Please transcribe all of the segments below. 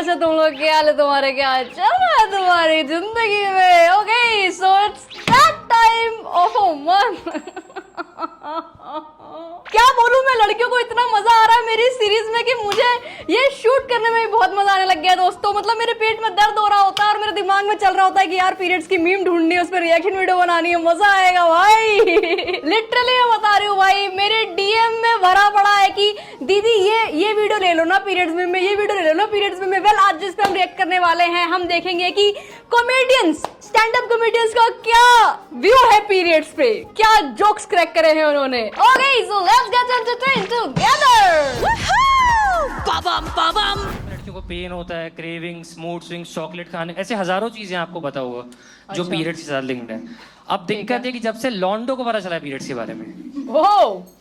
कैसे तुम लोग, क्या हाल है तुम्हारे, क्या चल रहा है तुम्हारी जिंदगी में? Okay so it's that time of a month. क्या बोलूं मैं, लड़कियों को इतना मजा आ रहा है मेरी सीरीज में कि मुझे ये शूट करने में भी बहुत मजा आने लग गया दोस्तों। मतलब मेरे पेट में दर्द हो रहा होता है और मेरे दिमाग में चल रहा होता है कि यार पीरियड्स की मीम ढूंढनी है, उस पर रिएक्शन वीडियो बनानी है, मजा आएगा भाई। लिटरली मैं बता रही हूँ भाई, मेरे डीएम में भरा पड़ा है कि दीदी ये वीडियो ले लो ना पीरियड्स में, ये वीडियो ले लो ना पीरियड्स में। वेल आज जिस पे हम रिएक्ट करने वाले हैं, हम देखेंगे कि कॉमेडियंस, स्टैंड अप कॉमेडियंस का क्या व्यू है पीरियड्स पे, क्या जोक्स क्रैक करे हैं उन्होंने। Okay so let's get entertained together. बाबम बाबम। लड़कियों को पेन होता है, क्रेविंग्स, मूड स्विंग्स, चॉकलेट खाने, ऐसे हजारों चीजें आपको पता होगा जो पीरियड्स के साथ लिंक्ड है। अब दिक्कत है कि जब से लॉन्डो को पता चला पीरियड्स के बारे में,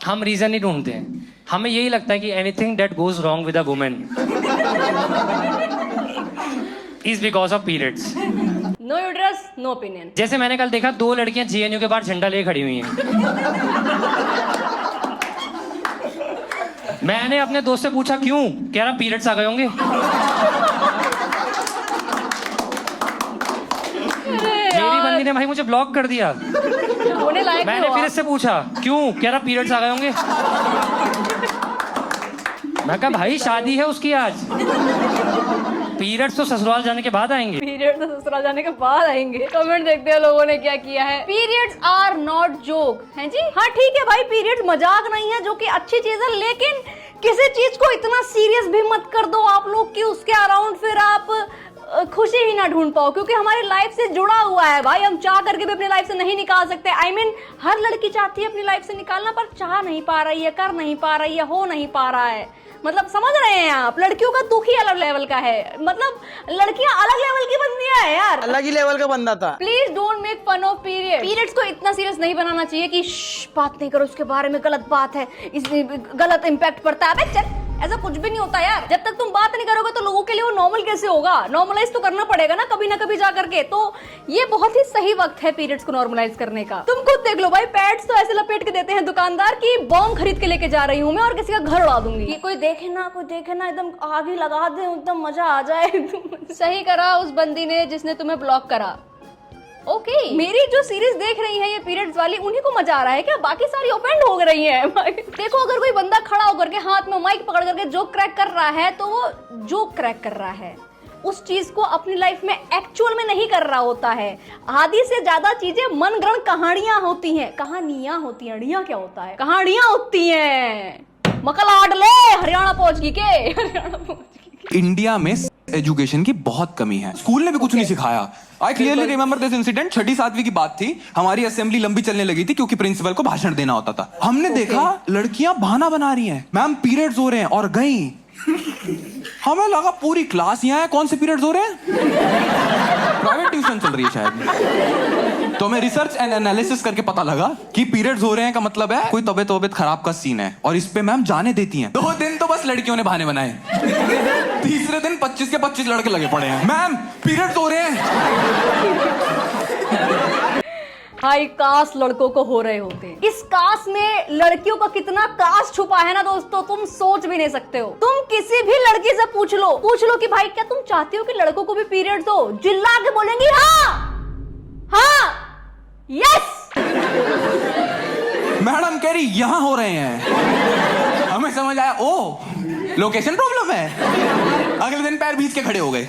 हम रीजन नहीं ढूंढते हैं, हमें यही लगता है कि anything that goes wrong with a woman is because of periods. No uterus no opinion. जैसे मैंने कल देखा 2 लड़कियां जेएनयू के बाहर झंडा लेके खड़ी हुई हैं। मैंने अपने दोस्त से पूछा क्यों, कह रहा पीरियड्स आ गए होंगे। मेरी बंदी ने भाई मुझे ब्लॉक कर दिया। मैंने फिर इससे पूछा क्यों, कह रहा पीरियड्स आ गए होंगे। मैं कहा भाई शादी है उसकी आज, पीरियड्स तो ससुराल जाने के बाद आएंगे। पीरियड्स तो ससुराल जाने के बाद आएंगे। कमेंट देखते हैं लोगों ने क्या किया है। पीरियड्स आर नॉट जोक, हैं जी? हाँ ठीक है भाई, पीरियड्स मजाक नहीं है, जो कि अच्छी चीज है, लेकिन किसी चीज को इतना सीरियस भी मत कर दो आप लोग कि उसके अराउंड फिर आप खुशी ही ना ढूंढ पाओ, क्योंकि हमारी लाइफ से जुड़ा हुआ है भाई। हम चाह करके भी अपनी लाइफ से नहीं निकाल सकते। I mean, हर लड़की चाहती है अपनी लाइफ से निकालना, पर चाह नहीं पा रही है, कर नहीं पा रही है, हो नहीं पा रहा है। मतलब समझ रहे हैं आप, लड़कियों का दुख ही अलग लेवल का है। मतलब लड़कियां अलग लेवल की बंदियां है यार, अलग ही लेवल का बंदा था। Please don't make fun of periods को इतना सीरियस नहीं बनाना चाहिए कि बात नहीं करो उसके बारे में, गलत बात है, इसमें गलत इम्पैक्ट पड़ता है। अबे चल, ऐसा कुछ भी नहीं होता यार। जब तक तुम बात नहीं करोगे तो लोगों के लिए वो नॉर्मल कैसे होगा? नॉर्मलाइज तो करना पड़ेगा ना कभी जा करके। तो ये बहुत ही सही वक्त है पीरियड्स को नॉर्मलाइज करने का। तुम खुद देख लो भाई, पैड्स तो ऐसे लपेट के देते हैं दुकानदार की बॉम्ब खरीद के लेके जा रही हूँ मैं और किसी का घर उड़ा दूंगी। कि कोई देखे ना एकदम आग ही लगा दे, एकदम मजा आ जाए। सही करा उस बंदी ने जिसने तुम्हें ब्लॉक करा। ओके मेरी जो सीरीज देख रही है ये पीरियड्स वाली, उन्हीं को मजा आ रहा है क्या? बाकी सारी ओपेंड हो रही है। देखो अगर कोई बंदा खड़ा होकर के हाथ में माइक पकड़ करके जोक क्रैक कर रहा है, तो वो जोक क्रैक कर रहा है, उस चीज को अपनी लाइफ में एक्चुअल में नहीं कर रहा होता है। आधी से ज्यादा चीजें मनगढ़ंत कहानियां होती हैं। कहानियां होती हैं, अड़ियां क्या होता है? कहानियां होती हैं। मकलाड ले हरियाणा पहुंच गई के। इंडिया में एजुकेशन की बहुत कमी है। स्कूल ने भी कुछ नहीं सिखाया। I clearly remember this incident. 6ठी-7वीं की बात थी, हमारी असेंबली लंबी चलने लगी थी क्योंकि प्रिंसिपल को भाषण देना होता था। हमने देखा लड़कियां बहाना बना रही हैं, मैम पीरियड्स हो रहे हैं, और गई। हमें लगा पूरी क्लास यहाँ है, कौन से पीरियड्स हो रहे हैं? प्राइवेट ट्यूशन चल रही है शायद। तो मैं रिसर्च एंड एनालिसिस करके पता लगा कि पीरियड्स हो रहे हैं का मतलब है कोई तबीयत खराब का सीन है, और इस पे मैम जाने देती हैं। 2 दिन तो बस लड़कियों ने बहाने बनाए, तीसरे दिन 25 के 25 लड़के लगे पड़े हैं, मैम पीरियड्स हो रहे हैं। हाई कास्ट लड़कों को हो रहे होते हैं। इस कास्ट में लड़कियों का कितना कास्ट छुपा है ना दोस्तों, तुम सोच भी नहीं सकते हो। तुम किसी भी लड़की से पूछ लो कि भाई क्या तुम चाहती हो कि लड़कों को भी पीरियड्स हो? चिल्ला के बोलेंगी हाँ यस। मैडम कह रही यहां हो रहे हैं। हमें समझ आया, ओ लोकेशन प्रॉब्लम है। अगले दिन पैर भीज के खड़े हो गए,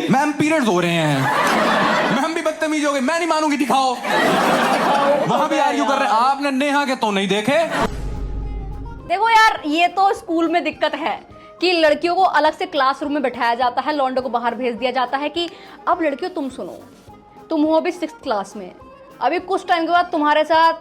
मैम पीरियड्स हो रहे हैं। मैम भी बदतमीज हो गई, मैं नहीं मानूंगी, दिखाओ। वहां भी आर्ग्यू कर रहे हैं, आपने नेहा के तो नहीं देखे। देखो यार, ये तो स्कूल में दिक्कत है कि लड़कियों को अलग से क्लासरूम में बैठाया जाता है, लौंडों को बाहर भेज दिया जाता है कि अब लड़कियों तुम सुनो, तुम हो अभी 6th क्लास में, अभी कुछ टाइम के बाद तुम्हारे साथ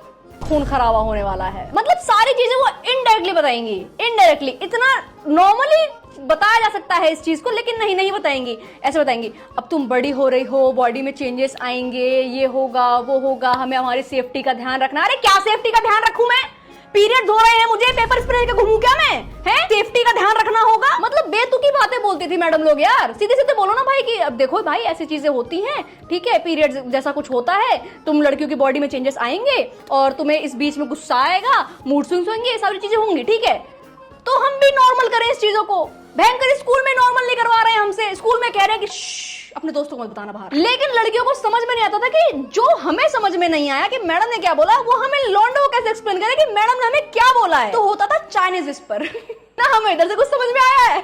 खून खराबा होने वाला है। मतलब सारी चीजें वो इनडायरेक्टली बताएंगी। इनडायरेक्टली इतना नॉर्मली बताया जा सकता है इस चीज को, लेकिन नहीं बताएंगी। ऐसे बताएंगी, अब तुम बड़ी हो रही हो, बॉडी में चेंजेस आएंगे, ये होगा वो होगा, हमें हमारी सेफ्टी का ध्यान रखना। अरे क्या सेफ्टी का ध्यान रखूं मैं? पीरियड्स हो रहे हैं, मुझे पेपर स्प्रे लेके घूमूं क्या मैं? है सेफ्टी का ध्यान रखना होगा। मतलब बेतुकी बातें बोलती थी मैडम लोग यार। सीधे सीधे बोलो ना भाई कि अब देखो भाई ऐसी चीजें होती हैं, ठीक है, पीरियड्स जैसा कुछ होता है, तुम लड़कियों की बॉडी में चेंजेस आएंगे और तुम्हें इस बीच में गुस्सा आएगा, मूड स्विंग्स होंगे, ये सारी चीजें होंगी, ठीक है। तो हम भी नॉर्मल करें इस चीजों को। भयंकर स्कूल में नॉर्मल नहीं करवा रहे हैं हमसे। स्कूल में कि अपने दोस्तों को मत बताना बाहर। लेकिन लड़कियों को समझ में नहीं आता था कि जो हमें समझ में नहीं आया कि मैडम ने क्या बोला, वो हमें लॉन्डो को कैसे एक्सप्लेन करे कि मैडम ने हमें क्या बोला है। तो होता था चाइनीज विस्पर ना हमें इधर से कुछ समझ में आया है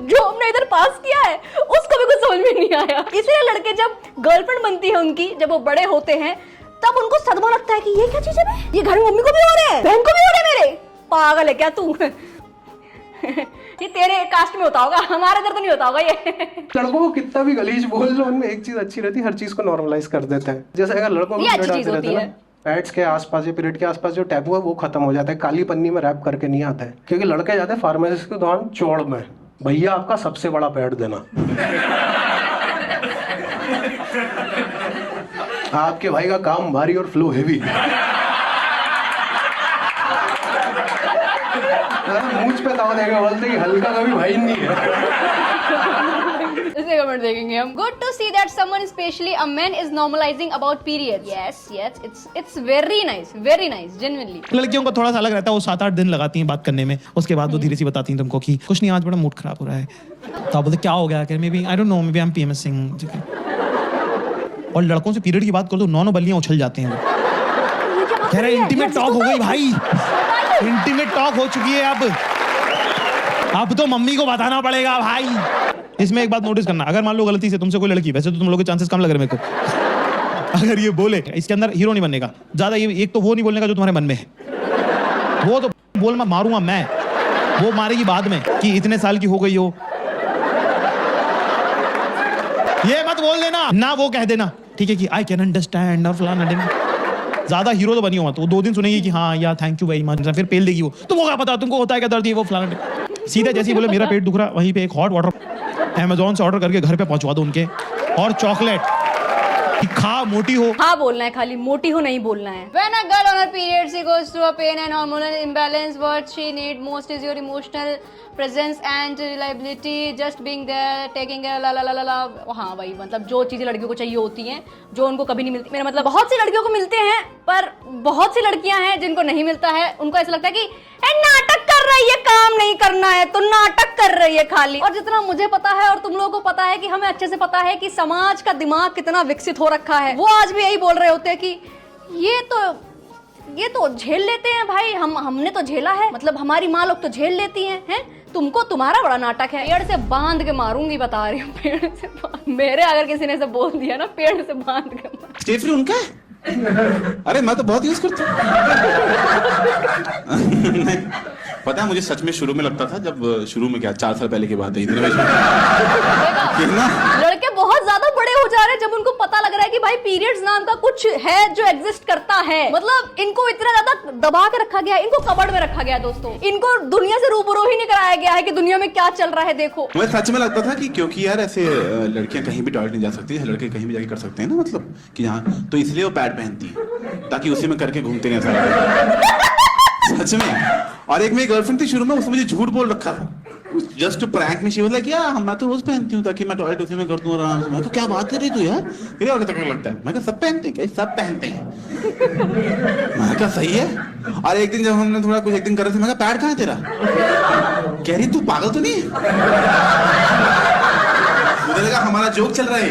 जो हमने इधर पास किया है उसको भी कुछ समझ में नहीं आया। इसलिए लड़के जब गर्लफ्रेंड बनती है उनकी, जब वो बड़े होते हैं, तब उनको सदमा लगता है कि ये क्या चीज है, ये घर में मम्मी को भी हो रहे हैं, बहन को भी हो रहे हैं, मेरे पागल है क्या तू ये तेरे कास्ट में होता होगा, हमारे इधर तो नहीं होता होगा ये। लड़कों को कितना भी गलीज बोल लो, उनमें एक चीज अच्छी रहती है, हर चीज को नॉर्मलाइज कर देते हैं। जैसे अगर लड़कों को अच्छी चीज होती है, पैड्स के आसपास या पीरियड के आसपास जो टैबू है वो खत्म हो जाता है, काली पन्नी में रैप करके नहीं आता है। क्योंकि लड़के जाते हैं फार्मेसिस्ट के दौरान चौड़ में, भैया आपका सबसे बड़ा पैड देना आपके भाई का काम भारी और फ्लो हेवी। मूंछ पे दाव देंगे, बोलते कि हल्का कभी भाई नहीं है। इसे कमेंट देखेंगे हम। Good to see that someone, especially a man, is normalizing about periods. Yes, it's very nice, genuinely. लड़कियों का थोड़ा सा अलग रहता है, वो 7-8 दिन लगाती हैं बात करने में, उसके बाद वो धीरे से बताती हैं तुमको कि कुछ नहीं, आज बड़ा मूड खराब हो रहा है। तो आप बोलते क्या हो गया, maybe I don't know, maybe I am PMSing। और लड़कों से पीरियड की बात करो तो 9 बल्लियां उछल जाते हैं। कह रहे इंटीमेट टॉक हो गई भाई, इंटीमेट टॉक हो चुकी है, अब तो मम्मी को बताना पड़ेगा भाई। इसमें एक बात नोटिस करना, अगर मान लो गलती से तुमसे कोई लड़की, वैसे तो तुम लोग के चांसेस कम लग रहे मेरे को, अगर ये बोले, इसके अंदर हीरो नहीं बनने का ज्यादा, ये एक तो वो नहीं बोलने का जो तुम्हारे मन में है, वो तो बोल मैं मारूंगा मैं, वो मारेगी बाद में कि इतने साल की हो गई हो, ये मत बोल देना ना, वो कह देना ठीक है कि आई कैन अंडरस्टैंड और फलाना दिन। ज्यादा हीरो तो बनी हो मत, वो 2 दिन सुनेगी कि हाँ यार थैंक यू वेरी मच, फिर पेल देगी वो, तो वो क्या पता तुमको होता है क्या दर्द, ये वो फलाना। सीधे जैसे ही बोले मेरा पेट दुख रहा, वहीं पे एक हॉट वाटर अमेज़न से ऑर्डर करके घर पे पहुंचवा दो उनके, और चॉकलेट कि खा मोटी हो। हाँ बोलना है, खाली मोटी हो नहीं बोलना है। When a girl on her period she goes through a pain and hormonal imbalance, what she need most is your emotional presence and reliability, just being there, taking care, ला ला ला ला ला। हाँ भाई, मतलब जो चीजें लड़कियों को चाहिए होती हैं, जो उनको कभी नहीं मिलती। मेरा मतलब बहुत सी लड़कियों को मिलते हैं, पर बहुत सी लड़कियां हैं जिनको नहीं मिलता है। उनको ऐसा लगता है कि नाटक कर रही है, काम नहीं करना है तो नाटक कर रही है खाली। और जितना मुझे पता है और तुम लोगों को पता है कि हमें अच्छे से पता है कि समाज का दिमाग कितना विकसित हो रखा है, वो आज भी यही बोल रहे होते हैं कि ये तो झेल लेते हैं भाई, हमने तो झेला है, मतलब हमारी माँ लोग तो झेल लेती हैं, तुमको तुम्हारा बड़ा नाटक है। पेड़ से बांध के मारूंगी, बता रही हूँ, पेड़ से मेरे अगर किसी ने ऐसे बोल दिया ना, पेड़ से बांध के स्टे फ्री उनका अरे मैं तो बहुत यूज करता हूँ। पता है मुझे सच में शुरू में लगता था, जब शुरू में क्या 4 साल पहले की बात है, इतने में लड़के बहुत ज्यादा बड़े हो जा रहे हैं जब उनको पता लग रहा है कि भाई पीरियड्स नाम का कुछ है जो एग्जिस्ट करता है। मतलब इनको इतना ज्यादा दबा के रखा गया है, इनको कबड़ में रखा गया है दोस्तों, इनको दुनिया से रूबरू ही नहीं कराया गया है कि दुनिया में क्या चल रहा है देखो। मुझे सच में लगता था कि क्योंकि यार ऐसे लड़कियां कहीं भी टॉयलेट नहीं जा सकती, लड़के कहीं भी जाके कर सकते हैं ना, मतलब कि यहाँ, तो इसलिए वो पैड पहनती है ताकि उसी में करके घूमते नहीं ऐसा। सच में। और एक मेरी गर्लफ्रेंड थी शुरू में, उसने मुझे झूठ बोल रखा था, जस्ट टू प्रैंक में। शी वाज लाइक यार मैं तो रोज पहनती हूँ ताकि मैं टॉयलेट उसी में कर दूं आराम से। मैं तो क्या बात कर रही तू यार, फिर और तक लगता है, मैं कहा सब पहनते हैं क्या, सब पहनते हैं। मैं कहा सही है। और एक दिन जब हमने थोड़ा कुछ एक दिन कर रहे थे, मैं कहा पैड कहाँ है तेरा, कह रही तू पागल तो नहीं, मुझे लगा हमारा जोक चल रहा है।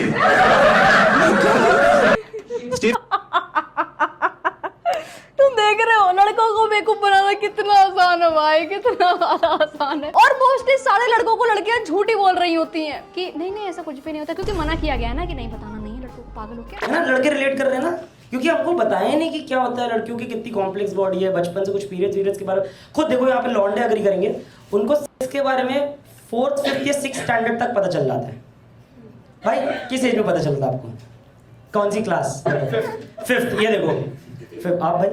तुम देख रहे हो लड़कों को बेवकूफ बनाना कितना आसान है भाई, कितना ज्यादा आसान है। और मोस्टली सारे लड़कों को लड़कियां झूठी बोल रही होती हैं कि नहीं ऐसा कुछ भी नहीं होता, क्योंकि मना किया गया है ना कि नहीं बताना नहीं, लड़कों को पागल हो क्या ना। लड़के रिलेट कर रहे हैं ना, क्योंकि आपको बताया नहीं कि क्या होता है, लड़कियों की कितनी कॉम्प्लेक्स बॉडी है, बचपन से कुछ पीरियड्स के बारे में खुद देखो, यहाँ पे लौंडे अग्री करेंगे, उनको इसके बारे में 4th, 5th या 6th स्टैंडर्ड तक पता चल जाता है। भाई किस एज में पता चलता है आपको, कौन सी क्लास? 5th। ये देखो 5th, आप भाई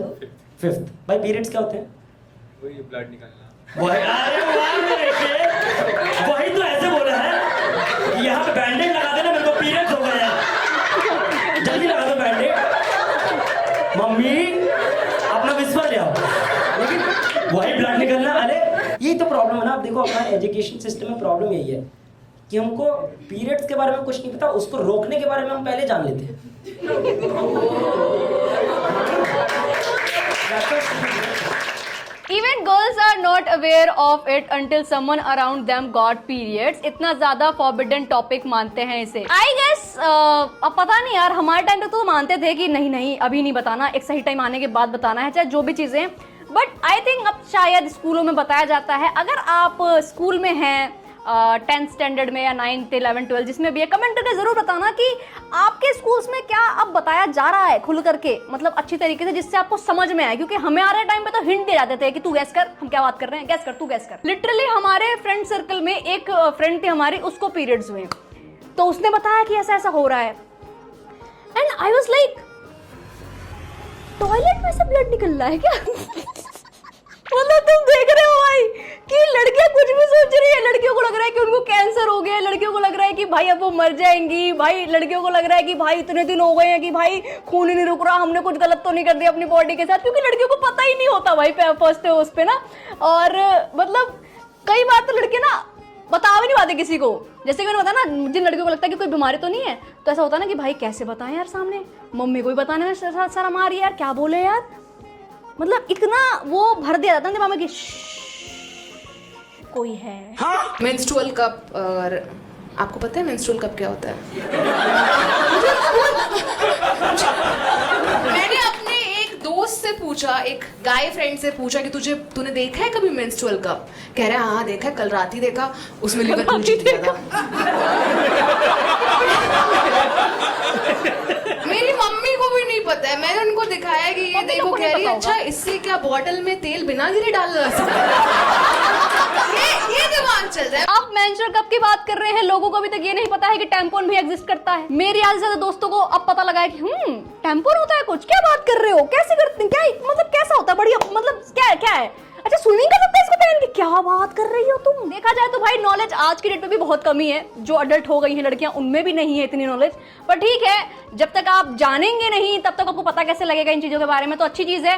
5th। भाई पीरियड्स क्या होते हैं? वही ब्लड निकलना। वही तो ऐसे बोला है, यहाँ पे बैंडेड लगा देना, मेरे को पीरियड्स हो गए हैं, जल्दी लगा दो बैंडेड। मम्मी अपना विश्वास ले आओ, लेकिन वही ब्लड निकलना। अरे यही तो प्रॉब्लम है ना। आप देखो अपना एजुकेशन सिस्टम में प्रॉब्लम यही है कि हमको पीरियड्स के बारे में कुछ नहीं पता, उसको रोकने के बारे में हम पहले जान लेते हैं। Even girls are not aware of it until someone around them got periods. इतना ज्यादा forbidden topic मानते हैं इसे. I guess अब पता नहीं यार, हमारे टाइम तक तो मानते थे कि नहीं नहीं अभी नहीं बताना, एक सही टाइम आने के बाद बताना है, चाहे जो भी चीजें. बट आई थिंक अब शायद स्कूलों में बताया जाता है. अगर आप स्कूल में हैं 10th स्टैंडर्ड में या 9th 11th 12th जिसमें भी है, कमेंट करके जरूर बताना कि आपके स्कूल्स में क्या अब बताया जा रहा है खुल करके, मतलब अच्छी तरीके से, जिससे आपको समझ में आए. क्योंकि हमारे टाइम पे तो हिंट दिए जाते थे कि तू गैस कर हम क्या बात कर रहे हैं, गैस कर तू गैस कर. लिटरली हमारे फ्रेंड सर्कल में एक फ्रेंड थी हमारी, उसको पीरियड्स हुए तो उसने बताया कि ऐसा ऐसा हो रहा है. And I was like toilet में से ब्लड निकल रहा है क्या? मतलब तुम देख रहे हो भाई कि लड़कियां कुछ भी सोच रही है. लड़कियों को लग रहा है कि उनको कैंसर हो गया, लड़कियों को लग रहा है कि भाई अब वो मर जाएंगी, भाई लड़कियों को लग रहा है कि भाई इतने दिन हो गए हैं कि भाई खून ही नहीं रुक रहा, हमने कुछ गलत तो नहीं कर दिया अपनी बॉडी के साथ. क्योंकि लड़कियों को पता ही नहीं होता भाई फर्स्ट उस पे ना. और मतलब कई बार तो लड़के ना बता भी नहीं पाते किसी को. जैसे कि मैंने बताया ना, जिन लड़कियों को लगता है कि कोई बीमारी तो नहीं है, तो ऐसा होता है ना कि भाई कैसे बताएं यार सामने, मम्मी को भी बताने में शर्म आ रही है यार, क्या बोले यार. मतलब इतना वो भर दिया जाता है दिमाग में कि कोई है. मेंस्ट्रुअल कप, और आपको पता है मेंस्ट्रुअल कप क्या होता है? मैंने अपने एक दोस्त से पूछा, एक गाय फ्रेंड से पूछा कि तूने देखा है कभी मेंस्ट्रुअल कप? कह रहा है हाँ देखा है, कल रात ही देखा, उसमें लिवरपूल जीत गया था. मेरी मम्मी को भी नहीं पता है. मैंने उनको दिखाया कि ये देखो, कह रही है अच्छा इससे क्या बॉटल में तेल बिना गिरे डाल सकते हैं? ये दिमाग चल रहा है. आप मेंस्ट्रुअल कप की बात कर रहे हैं, लोगों को अभी तक ये नहीं पता है कि टैम्पोन भी एग्जिस्ट करता है. मेरे आधे से ज्यादा दोस्तों को अब पता लगा है कि टैम्पोन होता है कुछ. क्या बात कर रहे हो, कैसे करते हैं, क्या मतलब कैसा होता है, बढ़िया मतलब क्या है. अच्छा स्विमिंग कर सकते हैं इसको पहन के, क्या बात कर रही हो तुम. देखा जाए तो भाई नॉलेज आज की डेट में भी बहुत कमी है. जो अडल्ट हो गई हैं लड़कियां उनमें भी नहीं है इतनी नॉलेज. पर ठीक है, जब तक आप जानेंगे नहीं तब तक आपको पता कैसे लगेगा इन चीजों के बारे में. तो अच्छी चीज है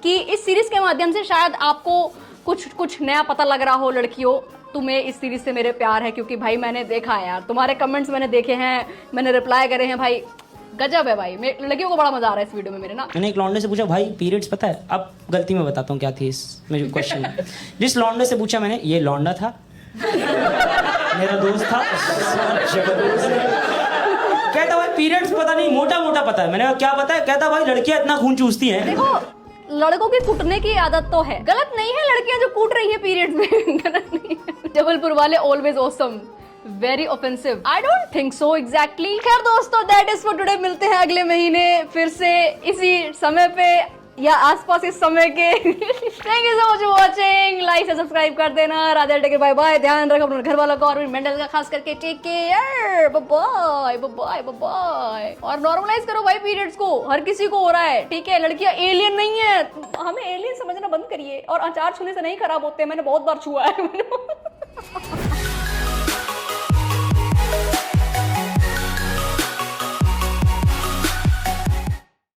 कि इस सीरीज के माध्यम से शायद आपको कुछ नया पता लग रहा हो. लड़कियों तुम्हें इस सीरीज से मेरे प्यार है, क्योंकि भाई मैंने देखा है यार, तुम्हारे कमेंट्स मैंने देखे हैं, मैंने रिप्लाई करे हैं भाई, गजब है भाई. लड़कियों को बड़ा मजा आ रहा है इस वीडियो में मेरे ना. मैंने एक लौंडे से पूछा भाई पीरियड्स पता है? अब गलती में बताता हूँ क्या थी इसमें जो क्वेश्चन. जिस लौंडे से पूछा मैंने, ये लौंडा था, मेरा दोस्त था, कहता भाई पीरियड्स पता नहीं, मोटा मोटा पता है. मैंने कहा क्या पता है? कहता भाई लड़कियां इतना खून चूसती हैं. देखो लड़कों की कूटने की आदत तो है, गलत नहीं है. लड़कियां जो कूट रही है पीरियड्स में गलत नहीं है. जबलपुर वाले always awesome, very offensive. I don't think so exactly. खैर दोस्तों, दैट इज फॉर टुडे. मिलते हैं अगले महीने फिर से इसी समय पे या आसपास इस समय के. Thank you so much watching. Like से सब्सक्राइब कर देना. Radhe take bye bye. ध्यान रखो अपने घर वालों का और मेंटल का खास करके. Take care. Bye bye bye bye. और नॉर्मलाइज करो भाई पीरियड्स को, हर किसी को हो रहा है. ठीक है, लड़कियां एलियन नहीं है, हमें एलियन समझना बंद करिए. और अचार छूने से नहीं खराब होते, मैंने बहुत बार छुआ है.